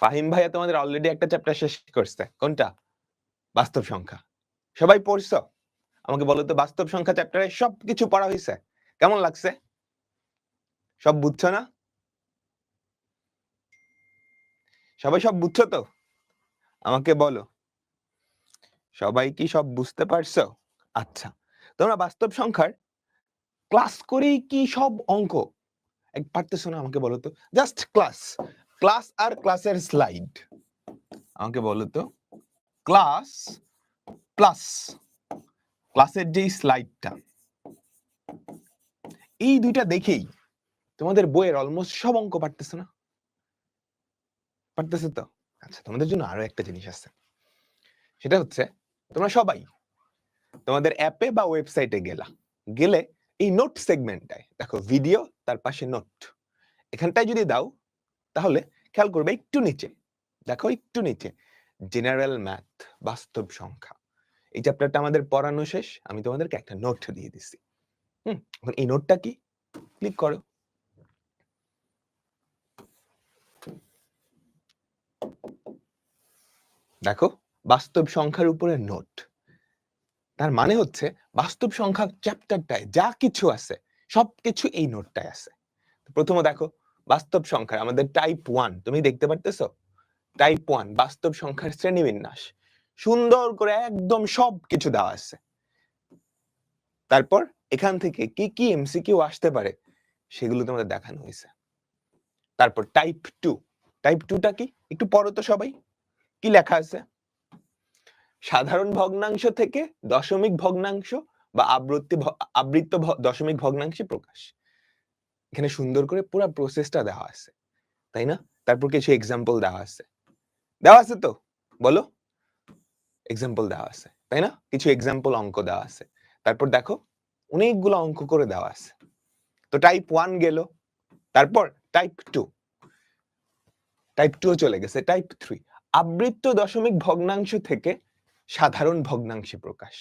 ফাহিম ভাইয়া তোমাদের অলরেডি একটা চ্যাপ্টার শেষ করছে। কোনটা? বাস্তব সংখ্যা। সবাই পড়ছো? আমাকে বলো তো বাস্তব সংখ্যা চ্যাপ্টারে সবকিছু পড়া হইছে। কেমন লাগছে? সব বুঝছো না? সবাই সব বুঝছো তো? আমাকে বলো। সবাই কি সব বুঝতে পারছো? আচ্ছা। তোমরা বাস্তব সংখ্যার ক্লাস করেই কি সব অঙ্ক পারতেছো না? আমাকে বলো তো। Just class. ক্লাস আর ক্লাসের স্লাইড। আমাকে বলো তো। ক্লাস প্লাস ক্লাসের যেই স্লাইডটা, এই দুইটা দেখেই তোমাদের বইয়ের অলমোস্ট সব অঙ্ক পারতেছো না? পারতেছো তো? আচ্ছা, তোমাদের জন্য আরো একটা জিনিস আছে। সেটা হচ্ছে তোমরা সবাই তোমাদের অ্যাপে বা ওয়েবসাইটে গেলে এই নোট সেগমেন্টটায় দেখো ভিডিও, তার পাশে নোট, এখানটায় যদি দাও তাহলে খেয়াল করবে একটু নিচে, দেখো একটু নিচে জেনারেল ম্যাথ, বাস্তব সংখ্যা, এই চ্যাপ্টারটা আমাদের পড়ানো শেষ। আমি তোমাদেরকে একটা নোট দিয়ে দিচ্ছি। এখন এই নোটটা কি? ক্লিক করো। দেখো বাস্তব সংখ্যার উপরে নোট। তার মানে হচ্ছে বাস্তব সংখ্যা চ্যাপ্টারটায় যা কিছু আছে সবকিছু এই নোটটায় আছে। প্রথমে দেখো বাস্তব সংখ্যার আমাদের টাইপ 1, তুমি দেখতে পারতেছো? টাইপ 1 বাস্তব সংখ্যার শ্রেণীবিন্যাস, সুন্দর করে একদম সবকিছু দেওয়া আছে। তারপর এখান থেকে কি কি এমসিকিউ আসতে পারে সেগুলো তোমাদের দেখানো হয়েছে। তারপর টাইপ 2, টাইপ 2টা কি একটু পড়ো তো সবাই। কি লেখা আছে? সাধারণ ভগ্নাংশ থেকে দশমিক ভগ্নাংশ বা আবৃত্ত দশমিক ভগ্নাংশে প্রকাশ। এখানে সুন্দর করে পুরো প্রসেসটা দেওয়া আছে, তাই না? তারপর কিছু এক্সাম্পল দেওয়া আছে। দেওয়া আছে তো? বলো। এক্সাম্পল দেওয়া আছে, তাই না? কিছু এক্সাম্পল অঙ্ক দেওয়া আছে। তারপর দেখো অনেকগুলো অঙ্ক করে দেওয়া আছে। তো টাইপ 1 গেল। তারপর টাইপ 2, টাইপ 2 চলে গেছে। টাইপ 3 আবৃত্ত দশমিক ভগ্নাংশ থেকে সাধারণ ভগ্নাংশে প্রকাশ।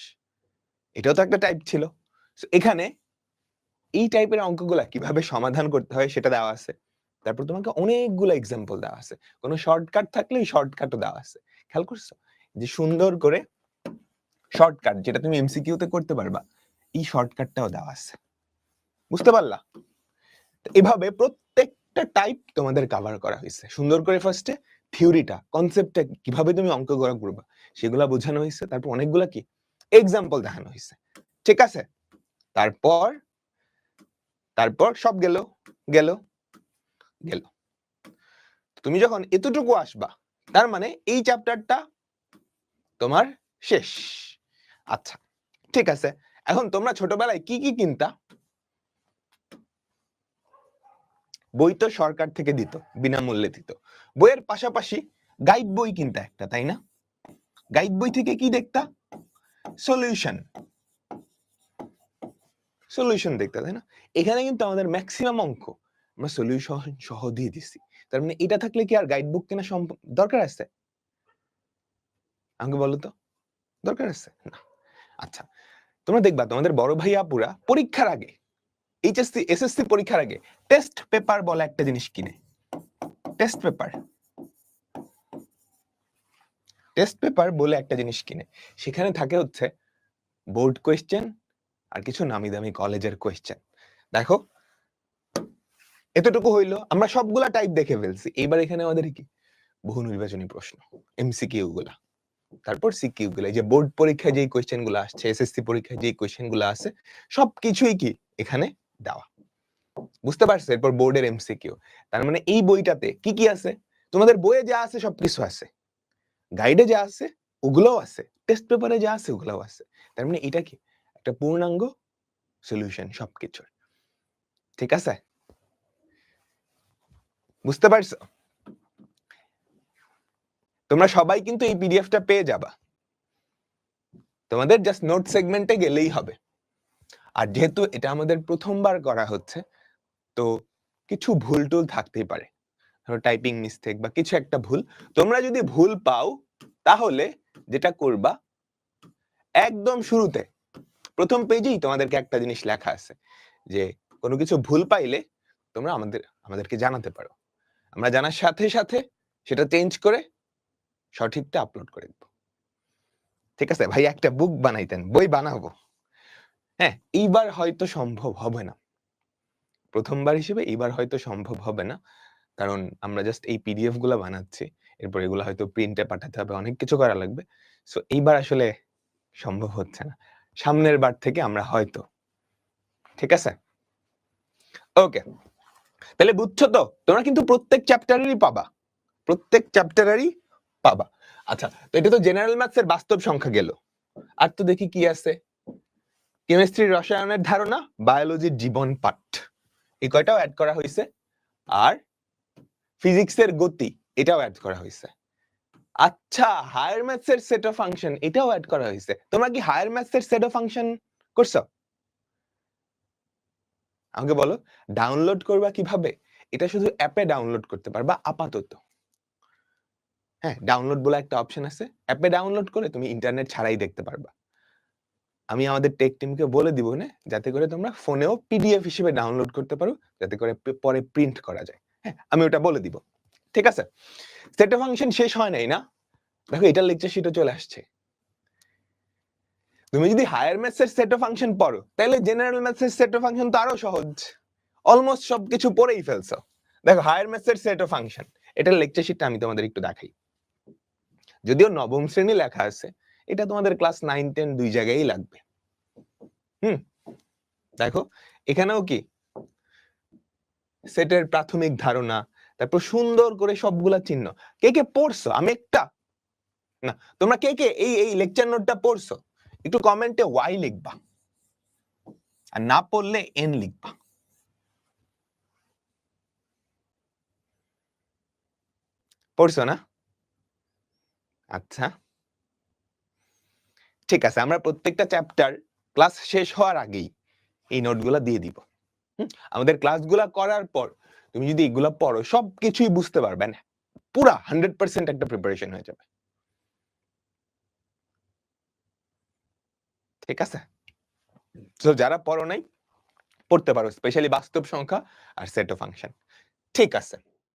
এটাও তো একটা টাইপ ছিল। এখানে এই টাইপের অঙ্কগুলা কিভাবে সমাধান করতে হয় সেটা দেওয়া আছে। তারপর তোমাকে অনেকগুলো এক্সাম্পল দেওয়া আছে। কোনো শর্টকাট থাকলে এই শর্টকাটও দেওয়া আছে। খেয়াল করছো যে সুন্দর করে শর্টকাট যেটা তুমি এমসিকিউ তে করতে পারবা, এই শর্টকাটটাও দেওয়া আছে। বুঝতে পারলা? এভাবে প্রত্যেকটা টাইপ তোমাদের কভার করা হয়েছে। সুন্দর করে ফার্স্টে থিওরিটা, কনসেপ্টটা কিভাবে তুমি অঙ্ক করা করবা সেগুলা বোঝানো হয়েছে। তারপর অনেকগুলা কি এক্সাম্পল দেখানো হয়েছে। ঠিক আছে? তারপর সব গেল গেল গেল। তুমি যখন এতটুকু আসবা তার মানে এই চ্যাপ্টারটা তোমার শেষ। আচ্ছা, ঠিক আছে। এখন তোমরা ছোটবেলায় কি কি কিনতা? বই তো সরকার থেকে দিত, বিনামূল্যে দিত। বইয়ের পাশাপাশি গাইড বই কিনতা একটা, তাই না? গাইড বই থেকে কি দেখতা? সলিউশন। সলিউশন দেখতা, তাই না? এখানে কিন্তু আমাদের ম্যাক্সিমাম অঙ্ক আমরা সলিউশন সহ দিয়ে দিছি। তার মানে এটা থাকলে কি আর গাইড বুক কেনা দরকার আছে? আমাকে বলো তো, দরকার আছে না? আচ্ছা, তোমরা দেখবা তোমাদের বড় ভাই আপুরা পরীক্ষার আগে, এইচএসসি এসএসসি পরীক্ষার আগে টেস্ট পেপার বলে একটা জিনিস কিনে। টেস্ট পেপার, টেস্ট পেপার বলে একটা জিনিস কিনে। সেখানে থাকে হচ্ছে বোর্ড কোয়েশ্চেন আর কিছু নামি দামি কলেজের কোয়েশ্চেন। দেখো এতটুকু হইলো, আমরা সবগুলা টাইপ দেখে ফেলছি। এবার এখানে আমাদের কি বহু নির্বাচনী প্রশ্ন, এমসিকিউ গুলা, তারপর সিকিউ গুলা, এই যে বোর্ড পরীক্ষায় যেই কোয়েশ্চেন গুলো আসছে, এসএসসি পরীক্ষায় যেই কোয়েশ্চেন গুলো আছে, সবকিছুই কি এখানে দেওয়া। বুঝতে পারছো? এরপর বোর্ডের এমসিকিউ। তার মানে এই বইটাতে কি কি আছে? তোমাদের বইয়ে যা আছে সবকিছু আছে, গাইডে যা আছে ওগুলোও আছে, টেস্ট পেপারে যা আছে ওগুলোও আছে। তার মানে এটা কি একটা পূর্ণাঙ্গ সলিউশন সবকিছুর। ঠিক আছে? বুঝতে পারছো? তোমরা সবাই কিন্তু এই পিডিএফটা পেয়ে যাবা। তোমাদের জাস্ট নোট সেগমেন্টে গেলেই হবে। আর যেহেতু এটা আমাদের প্রথমবার করা হচ্ছে, তো কিছু ভুল টুল থাকতেই পারে, ধরো টাইপিং মিস্টেক বা কিছু একটা ভুল। তোমরা যদি ভুল পাও তাহলে যেটা করবা, একদম শুরুতে প্রথম পেজেই তোমাদেরকে একটা জিনিস লেখা আছে যে কোনো কিছু ভুল পাইলে তোমরা আমাদেরকে জানাতে পারো। আমরা জানার সাথে সাথে সেটা চেঞ্জ করে সঠিকটা আপলোড করে দিব। ঠিক আছে ভাই, একটা বুক বানাইতেন, বই বানাবো। হ্যাঁ, এইবার হয়তো সম্ভব হবে না। প্রথমবার হিসেবে এইবার হয়তো সম্ভব হবে না। কারণ আমরা জাস্ট এই পিডিএফ গুলা বানাচ্ছি। এরপর এগুলো হয়তো প্রিন্টে পাঠাতে হবে, অনেক কিছু করা লাগবে। সো এইবার আসলে সম্ভব হচ্ছে না। সামনের বার থেকে আমরা হয়তো, ঠিক আছে? ওকে, তাহলে বুঝছো তো? তোমরা কিন্তু প্রত্যেক চ্যাপ্টারেরই পাবা। প্রত্যেক চ্যাপ্টারেরই পাবা। আচ্ছা, তো এটা তো জেনারেল ম্যাথস এর বাস্তব সংখ্যা গেল। আর তো দেখি কি আছে? কেমিস্ট্রির রসায়নের ধারণা, বায়োলজির জীবন পাঠ। এই কয়টাও অ্যাড করা হয়েছে। আর ফিজিক্সের গতি, এটাও অ্যাড করা হয়েছে। আচ্ছা, হায়ার ম্যাথস এর সেট অফ ফাংশন, এটাও অ্যাড করা হয়েছে। তোমরা কি হায়ার ম্যাথস এর সেট অফ ফাংশন করছো? আমাকে বলো, ডাউনলোড করবা কিভাবে? এটা শুধু অ্যাপে ডাউনলোড করতে পারবা আপাতত। হ্যাঁ, ডাউনলোড বলে একটা অপশন আছে। অ্যাপে ডাউনলোড করে তুমি ইন্টারনেট ছাড়াই দেখতে পারবা। আমি আমাদের টেক টিমকে বলে দিব না, যাতে করে তোমরা ফোনেও পিডিএফ হিসেবে ডাউনলোড করতে পারো, যাতে করে পরে প্রিন্ট করা যায়। হ্যাঁ, আমি ওটা বলে দিব। ঠিক আছে? সেট অফ ফাংশন শেষ হয় নাই না? দেখো, এটার লেকচার শিটও চলে আসছে। তুমি যদি হায়ার ম্যাথস এর সেট অফ ফাংশন পড়ো, তাহলে জেনারেল ম্যাথস এর সেট অফ ফাংশন তো আরো সহজ। অলমোস্ট সবকিছু পড়েই ফেলছো। দেখো, হায়ার ম্যাথস এর সেট অফ ফাংশন, এটার লেকচার শিটটা আমি তোমাদের একটু দেখাই। যদিও নবম শ্রেণী লেখা আছে, এটা তোমাদের ক্লাস 9, 10 দুই জায়গায় লাগবে। দেখো, এখানেও কি সেটের প্রাথমিক ধারণা, তারপর সুন্দর করে সবগুলা চিহ্ন। কে কে পড়ছো? আমি একটা না, তোমরা কে কে এই লেকচার নোটটা পড়ছো? একটু কমেন্টে ওয়াই লিখবা, আর না পড়লে এন লিখবা। পড়ছো না? আচ্ছা, ঠিক আছে, আমরা প্রত্যেকটা চ্যাপ্টার ক্লাস শেষ হওয়ার আগেই এই নোটগুলা দিয়ে দিব। আমাদের ক্লাসগুলা করার পর তুমি যদি এগুলা পড়ো, সবকিছুই বুঝতে পারবে না, পুরা 100% একটা প্রিপারেশন হয়ে যাবে। ঠিক আছে? তো যারা পড়ো নাই, পড়তে পারো, স্পেশালি বাস্তব সংখ্যা আর সেট অফ ফাংশন। ঠিক আছে।